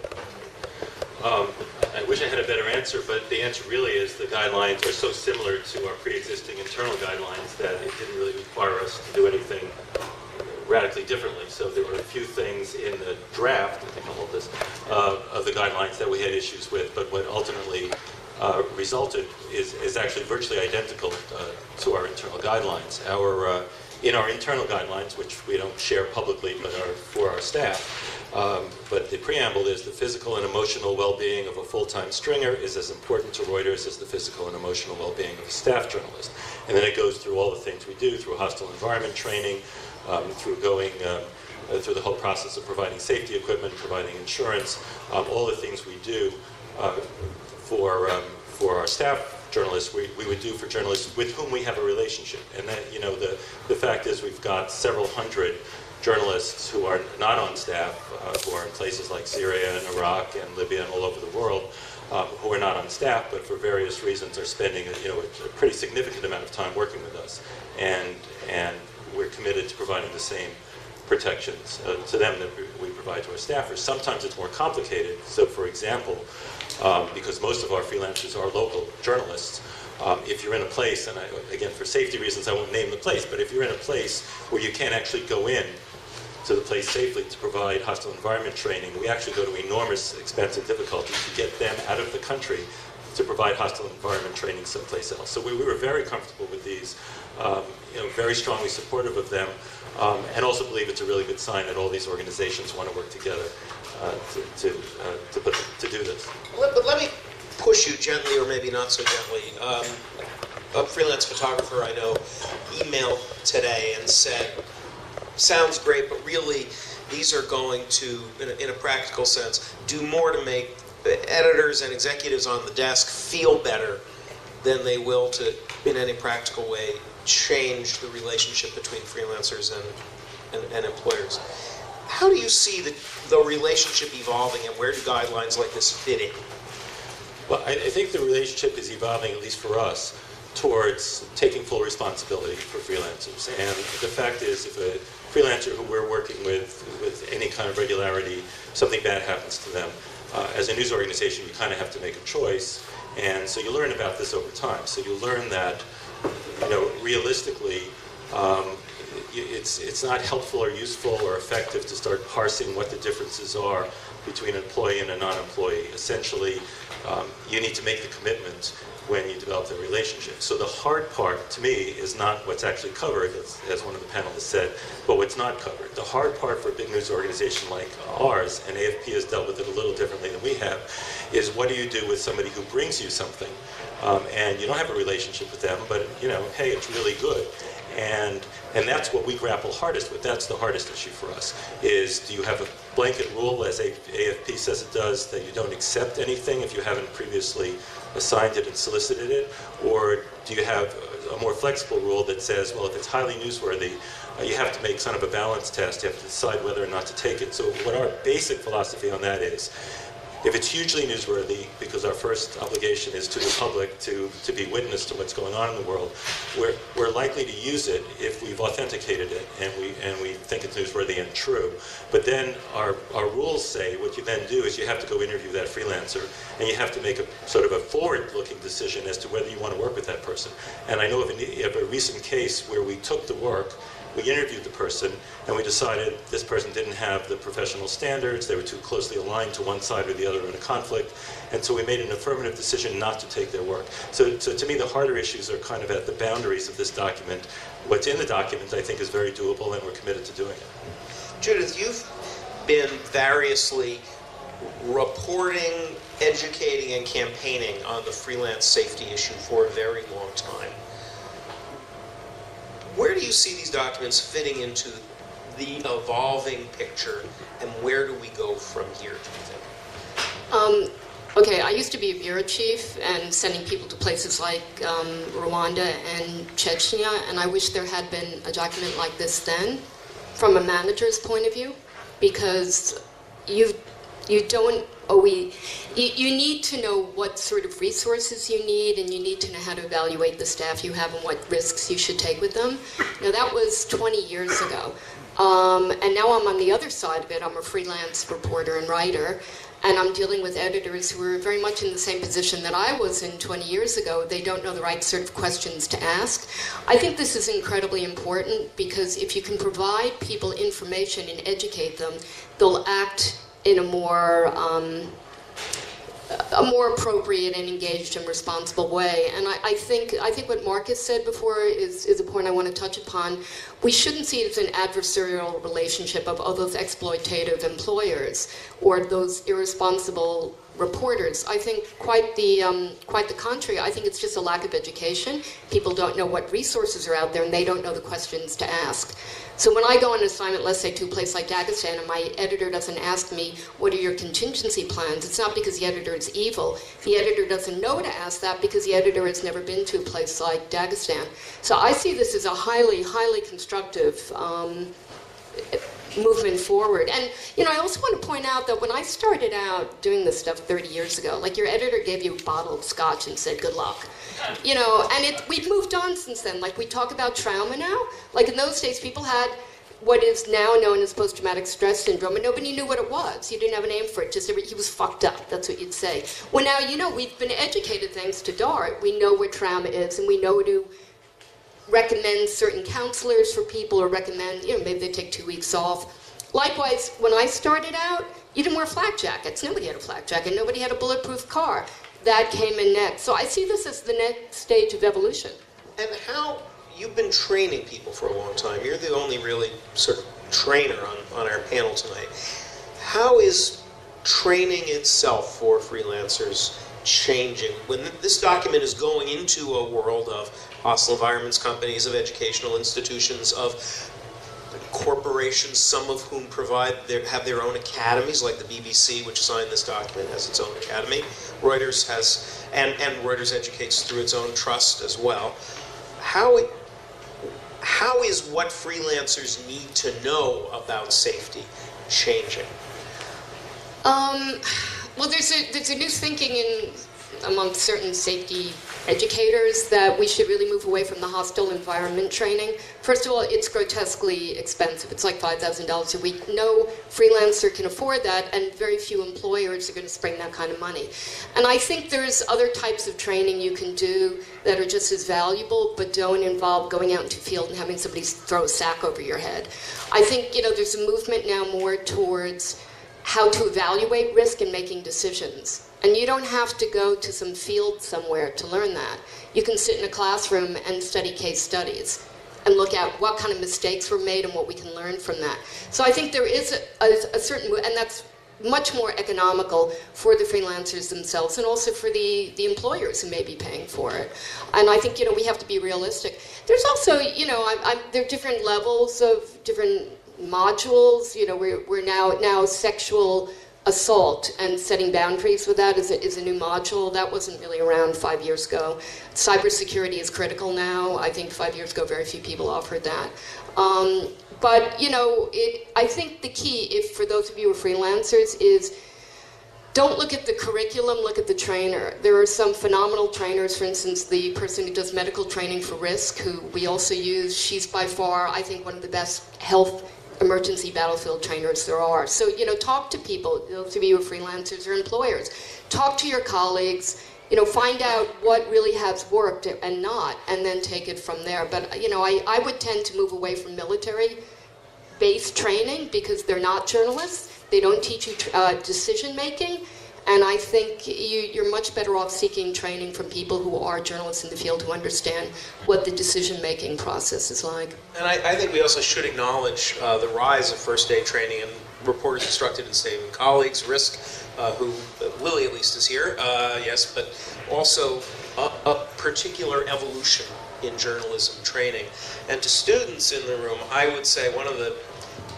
Speaker 10: I wish I had a better answer, but the answer really is the guidelines are so similar to our pre-existing internal guidelines that it didn't really require us to do anything radically differently. So there were a few things in the draft, I think I'll hold this, of the guidelines that we had issues with, but what ultimately resulted is actually virtually identical to our internal guidelines. In our internal guidelines, which we don't share publicly but are for our staff, but the preamble is the physical and emotional well-being of a full-time stringer is as important to Reuters as the physical and emotional well-being of a staff journalist. And then it goes through all the things we do, through hostile environment training, through going through the whole process of providing safety equipment, providing insurance, all the things we do for our staff journalists, we would do for journalists with whom we have a relationship. And that, the fact is we've got several hundred journalists who are not on staff, who are in places like Syria and Iraq and Libya and all over the world, who are not on staff, but for various reasons are spending a pretty significant amount of time working with us. And we're committed to providing the same protections to them that we provide to our staffers. Sometimes it's more complicated. So for example, because most of our freelancers are local journalists, if you're in a place, and again for safety reasons I won't name the place, but if you're in a place where you can't actually go in to the place safely to provide hostile environment training, we actually go to enormous expense and difficulty to get them out of the country to provide hostile environment training someplace else. So we were very comfortable with these, very strongly supportive of them, and also believe it's a really good sign that all these organizations want to work together to do this.
Speaker 1: But let me push you gently, or maybe not so gently. A freelance photographer I know emailed today and said, sounds great, but really these are going to, in a practical sense, do more to make editors and executives on the desk feel better than they will to, in any practical way, change the relationship between freelancers and employers. How do you see the relationship evolving, and where do guidelines like this fit in?
Speaker 10: Well, I think the relationship is evolving, at least for us, towards taking full responsibility for freelancers. And the fact is, if a freelancer who we're working with any kind of regularity, something bad happens to them, as a news organization, you kind of have to make a choice. And so you learn about this over time. So you learn that realistically, it's not helpful or useful or effective to start parsing what the differences are between an employee and a non-employee. Essentially, you need to make the commitment when you develop the relationship. So the hard part, to me, is not what's actually covered, as one of the panelists said, but what's not covered. The hard part for a big news organization like ours, and AFP has dealt with it a little differently than we have, is what do you do with somebody who brings you something, and you don't have a relationship with them, but, hey, it's really good. And that's what we grapple hardest with. That's the hardest issue for us, is do you have a blanket rule, as AFP says it does, that you don't accept anything if you haven't previously assigned it and solicited it? Or do you have a more flexible rule that says, well, if it's highly newsworthy, you have to make kind of a balance test. You have to decide whether or not to take it. So what our basic philosophy on that is, if it's hugely newsworthy, because our first obligation is to the public to be witness to what's going on in the world, we're likely to use it if we've authenticated it and we think it's newsworthy and true. But then our rules say what you then do is you have to go interview that freelancer, and you have to make a sort of a forward-looking decision as to whether you want to work with that person. And I know of a recent case where we took the work, we interviewed the person, and we decided this person didn't have the professional standards, they were too closely aligned to one side or the other in a conflict, and so we made an affirmative decision not to take their work. So to me, the harder issues are kind of at the boundaries of this document. What's in the document, I think, is very doable, and we're committed to doing it.
Speaker 1: Judith, you've been variously reporting, educating, and campaigning on the freelance safety issue for a very long time. Where do you see these documents fitting into the evolving picture, and where do we go from here, do you think?
Speaker 11: Okay, I used to be a bureau chief and sending people to places like Rwanda and Chechnya, and I wish there had been a document like this then, from a manager's point of view, because you need to know what sort of resources you need, and you need to know how to evaluate the staff you have and what risks you should take with them. Now, that was 20 years ago. And now I'm on the other side of it. I'm a freelance reporter and writer, and I'm dealing with editors who are very much in the same position that I was in 20 years ago. They don't know the right sort of questions to ask. I think this is incredibly important, because if you can provide people information and educate them, they'll act in a more appropriate and engaged and responsible way. And I think what Marcus said before is a point I want to touch upon. We shouldn't see it as an adversarial relationship of those exploitative employers or those irresponsible reporters. I think quite the contrary. I think it's just a lack of education. People don't know what resources are out there, and they don't know the questions to ask. So when I go on an assignment, let's say to a place like Dagestan, and my editor doesn't ask me, what are your contingency plans? It's not because the editor is evil. The editor doesn't know to ask that because the editor has never been to a place like Dagestan. So I see this as a highly, highly constructive movement forward. And, I also want to point out that when I started out doing this stuff 30 years ago, like, your editor gave you a bottle of scotch and said, good luck. And we've moved on since then. Like, we talk about trauma now. Like, in those days, people had what is now known as post-traumatic stress syndrome, and nobody knew what it was. You didn't have a name for it. Just he was fucked up. That's what you'd say. Well, now, we've been educated thanks to DART. We know what trauma is, and we know to recommend certain counselors for people, or recommend, maybe they take 2 weeks off. Likewise, when I started out, you didn't wear flak jackets. Nobody had a flak jacket. Nobody had a bulletproof car. That came in next. So I see this as the next stage of evolution.
Speaker 1: And how, you've been training people for a long time. You're the only really sort of trainer on our panel tonight. How is training itself for freelancers changing? When this document is going into a world of hostile environments, companies, of educational institutions, of corporations, some of whom have their own academies, like the BBC, which signed this document, has its own academy. Reuters has, and Reuters educates through its own trust as well. How is what freelancers need to know about safety changing?
Speaker 11: Well, there's a new thinking among certain safety educators that we should really move away from the hostile environment training. First of all, it's grotesquely expensive. It's like $5,000 a week. No freelancer can afford that, and very few employers are going to spring that kind of money. And I think there's other types of training you can do that are just as valuable, but don't involve going out into the field and having somebody throw a sack over your head. I think, there's a movement now more towards how to evaluate risk and making decisions. And you don't have to go to some field somewhere to learn that. You can sit in a classroom and study case studies and look at what kind of mistakes were made and what we can learn from that. So I think there is a certain, and that's much more economical for the freelancers themselves and also for the employers who may be paying for it. And I think, we have to be realistic. There's also, there are different levels of different modules. We're now sexual assault and setting boundaries with that is a new module. That wasn't really around 5 years ago. Cybersecurity is critical now. I think 5 years ago, very few people offered that. But, I think the key, for those of you who are freelancers, is don't look at the curriculum, look at the trainer. There are some phenomenal trainers, for instance, the person who does medical training for risk, who we also use. She's by far, I think, one of the best health emergency battlefield trainers there are. So, talk to people, those of you who are freelancers or employers. Talk to your colleagues, find out what really has worked and not, and then take it from there. But, I would tend to move away from military-based training because they're not journalists. They don't teach you decision-making. And I think you're much better off seeking training from people who are journalists in the field who understand what the decision-making process is like.
Speaker 1: And I think we also should acknowledge the rise of first aid training and reporters instructed in saving colleagues, risk, who Lily at least is here, yes, but also a particular evolution in journalism training. And to students in the room, I would say one of the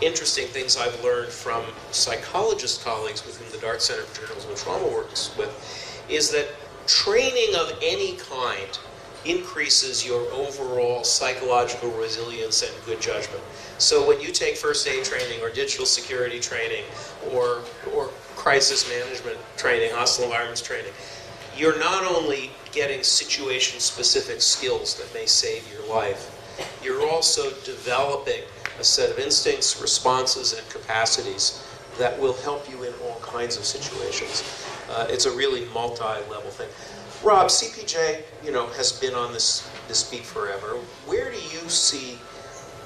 Speaker 1: interesting things I've learned from psychologist colleagues with whom the Dart Center for Journalism and Trauma works with is that training of any kind increases your overall psychological resilience and good judgment. So when you take first aid training or digital security training or crisis management training, hostile environments training, you're not only getting situation-specific skills that may save your life, you're also developing a set of instincts, responses, and capacities that will help you in all kinds of situations. It's a really multi-level thing. Rob, CPJ, has been on this beat forever. Where do you see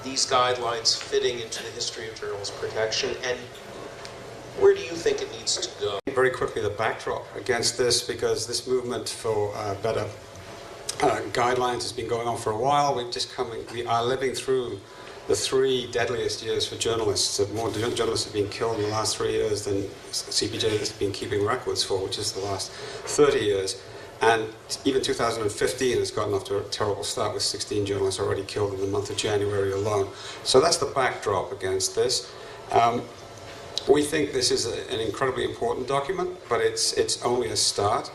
Speaker 1: these guidelines fitting into the history of journalist protection, and where do you think it needs to go?
Speaker 12: Very quickly, the backdrop against this, because this movement for better guidelines has been going on for a while. We are living through the 3 deadliest years for journalists. More journalists have been killed in the last 3 years than CPJ has been keeping records for, which is the last 30 years. And even 2015 has gotten off to a terrible start with 16 journalists already killed in the month of January alone. So that's the backdrop against this. We think this is an incredibly important document, but it's only a start.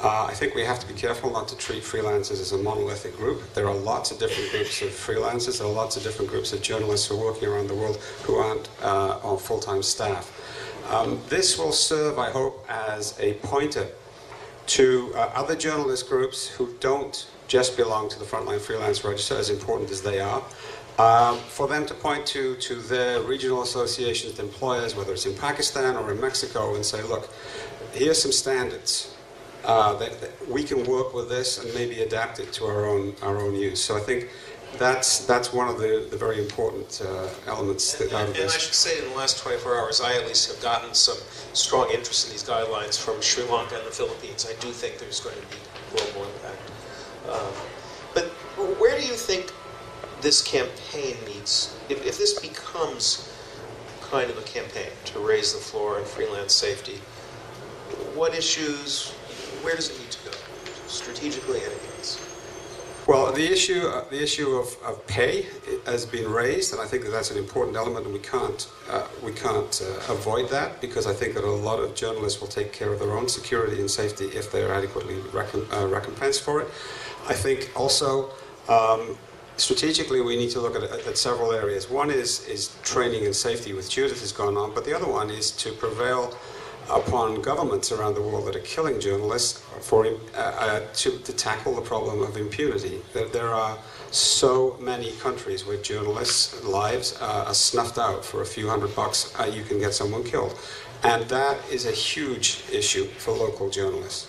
Speaker 12: I think we have to be careful not to treat freelancers as a monolithic group. There are lots of different groups of freelancers. There are lots of different groups of journalists who are working around the world who aren't on full-time staff. This will serve, I hope, as a pointer to other journalist groups who don't just belong to the Frontline Freelance Register, as important as they are, for them to point to their regional associations, employers, whether it's in Pakistan or in Mexico, and say, look, here's some standards. That we can work with this and maybe adapt it to our own use. So I think that's one of the very important elements out of this.
Speaker 1: And I should say, in the last 24 hours, I at least have gotten some strong interest in these guidelines from Sri Lanka and the Philippines. I do think there's going to be global impact. But where do you think this campaign needs, if this becomes kind of a campaign to raise the floor on freelance safety, what issues, where does it need to go, strategically and against?
Speaker 12: Well, the issue of pay has been raised, and I think that's an important element, and we can't avoid that, because I think that a lot of journalists will take care of their own security and safety if they're adequately recompensed for it. I think also strategically we need to look at several areas. One is training and safety, which Judith has gone on, but the other one is to prevail upon governments around the world that are killing journalists to tackle the problem of impunity. There are so many countries where journalists' lives are snuffed out for a few $100. You can get someone killed. And that is a huge issue for local journalists.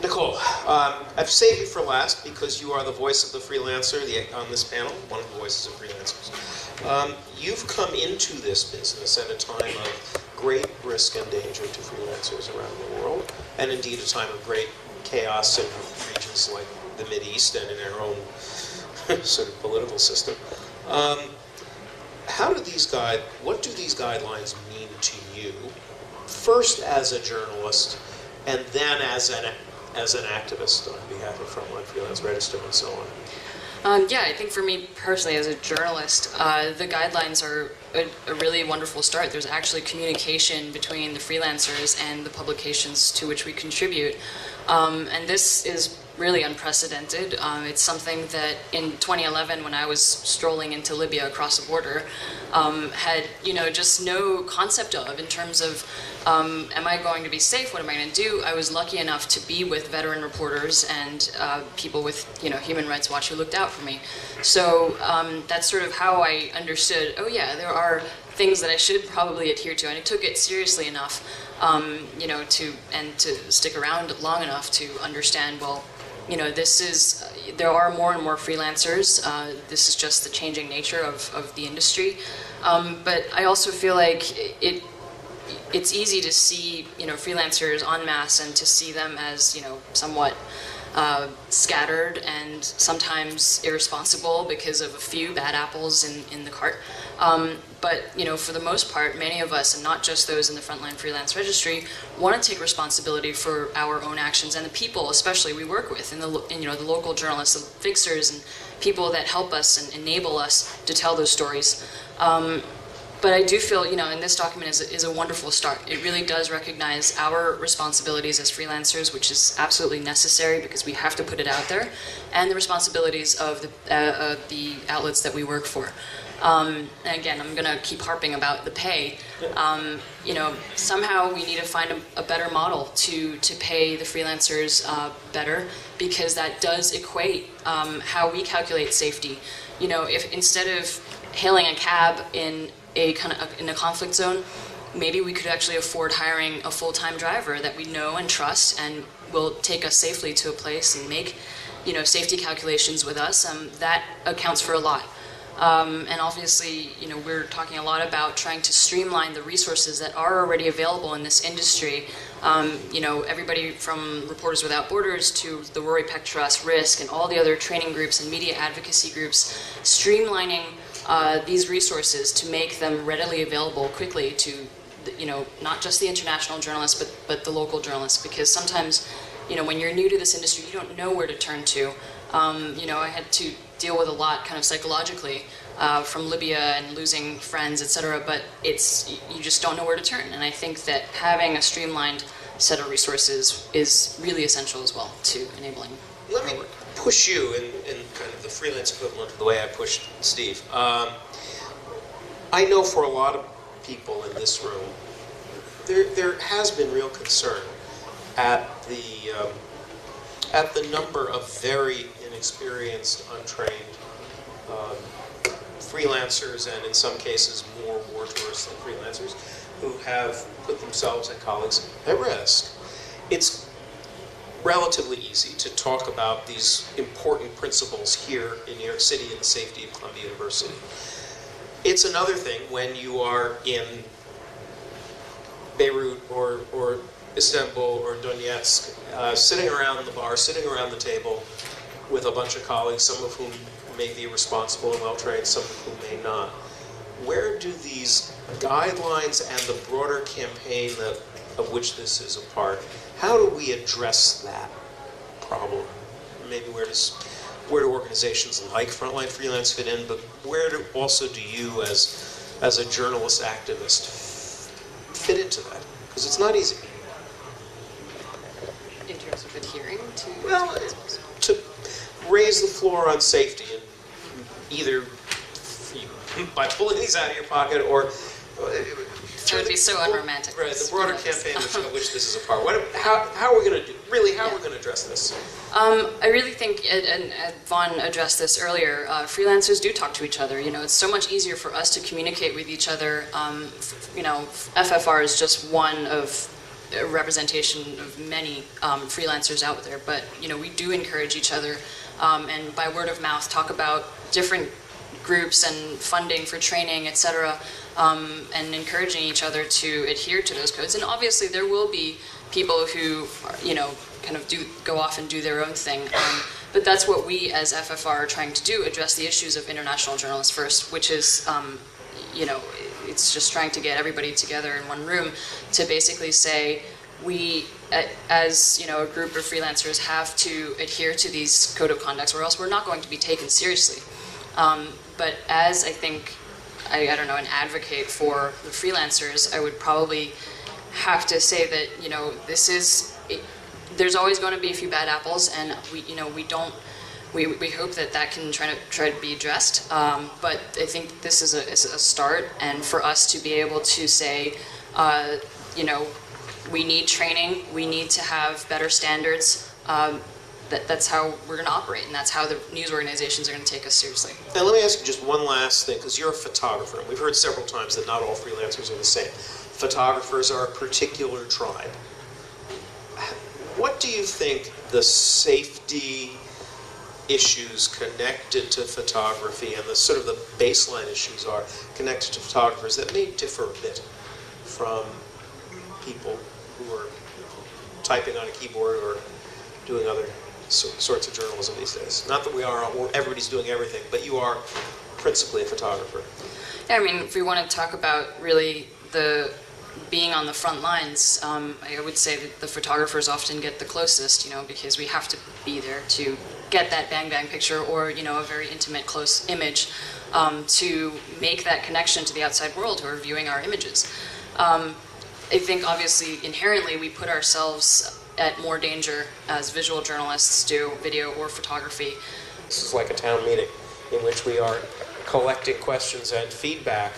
Speaker 1: Nicole, I've saved you for last because you are the voice of the freelancer on this panel, one of the voices of freelancers. You've come into this business at a time of great risk and danger to freelancers around the world, and indeed a time of great chaos in regions like the Mideast and in our own sort of political system. What do these guidelines mean to you, first as a journalist, and then as an activist on behalf of Frontline Freelance Register and so on?
Speaker 13: Yeah, I think for me personally as a journalist, the guidelines are a really wonderful start. There's actually communication between the freelancers and the publications to which we contribute. And this is really unprecedented. It's something that in 2011, when I was strolling into Libya across the border, had just no concept of in terms of am I going to be safe? What am I going to do? I was lucky enough to be with veteran reporters and people with Human Rights Watch who looked out for me. So that's sort of how I understood. Oh yeah, there are things that I should probably adhere to, and I took it seriously enough, to stick around long enough to understand. Well, there are more and more freelancers. This is just the changing nature of the industry. But I also feel like it's easy to see, freelancers en masse and to see them as, somewhat scattered and sometimes irresponsible because of a few bad apples in the cart. But for the most part, many of us, and not just those in the Frontline Freelance Registry, want to take responsibility for our own actions and the people, especially we work with, and the local journalists, the fixers, and people that help us and enable us to tell those stories. But I do feel, and this document is a wonderful start. It really does recognize our responsibilities as freelancers, which is absolutely necessary because we have to put it out there, and the responsibilities of the outlets that we work for. And again, I'm going to keep harping about the pay. Somehow we need to find a better model to pay the freelancers better, because that does equate how we calculate safety. If instead of hailing a cab in a conflict zone, maybe we could actually afford hiring a full-time driver that we know and trust and will take us safely to a place and make safety calculations with us. That accounts for a lot. And obviously, we're talking a lot about trying to streamline the resources that are already available in this industry. Everybody from Reporters Without Borders to the Rory Peck Trust, RISK, and all the other training groups and media advocacy groups, streamlining these resources to make them readily available quickly to, not just the international journalists, but the local journalists. Because sometimes, when you're new to this industry, you don't know where to turn to. I had to deal with a lot kind of psychologically from Libya and losing friends, etc. But you just don't know where to turn. And I think that having a streamlined set of resources is really essential as well to enabling.
Speaker 1: Let me push you in kind of the freelance equivalent of the way I pushed Steve. I know for a lot of people in this room, there has been real concern at the number of very inexperienced, untrained freelancers, and in some cases more war tourists than freelancers, who have put themselves and colleagues at risk. It's relatively easy to talk about these important principles here in New York City in the safety of Columbia University. It's another thing when you are in Beirut or Istanbul or Donetsk, sitting around the bar, sitting around the table with a bunch of colleagues, some of whom may be responsible and well-trained, some of whom may not. Where do these guidelines and the broader campaign of which this is a part, how do we address that problem? Maybe where do organizations like Frontline Freelance fit in, but where do you as a journalist activist fit into that? Because it's not easy.
Speaker 13: In terms of adhering to...
Speaker 1: Well, to raise the floor on safety, and either by pulling these out of your pocket or
Speaker 13: It would be so unromantic.
Speaker 1: Right, the broader campaign of which this is a part. How are we going to do, really, how are we going to address this?
Speaker 13: I really think, and Vaughn addressed this earlier, freelancers do talk to each other. You know, it's so much easier for us to communicate with each other. You know, FFR is just one of a representation of many freelancers out there, but, you know, we do encourage each other, and by word of mouth talk about different groups and funding for training, etc., and encouraging each other to adhere to those codes. And obviously there will be people who, you know, kind of go off and do their own thing. But that's what we as FFR are trying to do, address the issues of international journalists first, which is, you know, it's just trying to get everybody together in one room to basically say, we, as, you know, a group of freelancers have to adhere to these code of conducts or else we're not going to be taken seriously. But as I think, I don't know, an advocate for the freelancers, I would probably have to say that, you know, this is, there's always going to be a few bad apples, and we, you know, we hope that that can try to be addressed. But I think this is a start, and for us to be able to say, you know, we need training, we need to have better standards. That's how we're going to operate, and that's how the news organizations are going to take us seriously.
Speaker 1: And let me ask you just one last thing, because you're a photographer, and we've heard several times that not all freelancers are the same. Photographers are a particular tribe. What do you think the safety issues connected to photography and the sort of the baseline issues are connected to photographers that may differ a bit from people who are typing on a keyboard or doing other sorts of journalism these days? Not that we are, everybody's doing everything, but you are principally a photographer.
Speaker 13: Yeah, I mean, if we want to talk about really the being on the front lines, I would say that the photographers often get the closest, you know, because we have to be there to get that bang picture or, you know, a very intimate close image to make that connection to the outside world who are viewing our images. I think obviously inherently we put ourselves at more danger as visual journalists do, video or photography.
Speaker 1: This is like a town meeting in which we are collecting questions and feedback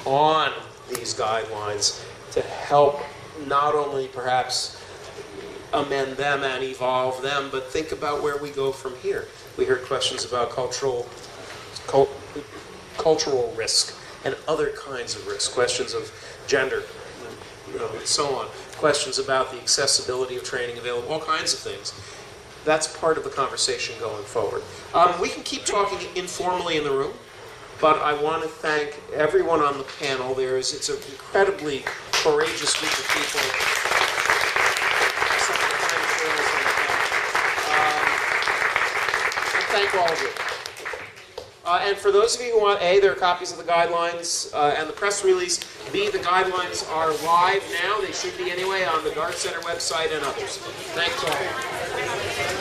Speaker 1: on these guidelines to help not only perhaps amend them and evolve them, but think about where we go from here. We heard questions about cultural risk and other kinds of risk, questions of gender, you know, and so on. Questions about the accessibility of training available, all kinds of things. That's part of the conversation going forward. We can keep talking informally in the room, but I want to thank everyone on the panel. It's an incredibly courageous group of people. Thank all of you. And for those of you who want, A, there are copies of the guidelines and the press release. B, the guidelines are live now. They should be anyway on the Guard Center website and others. Thanks all.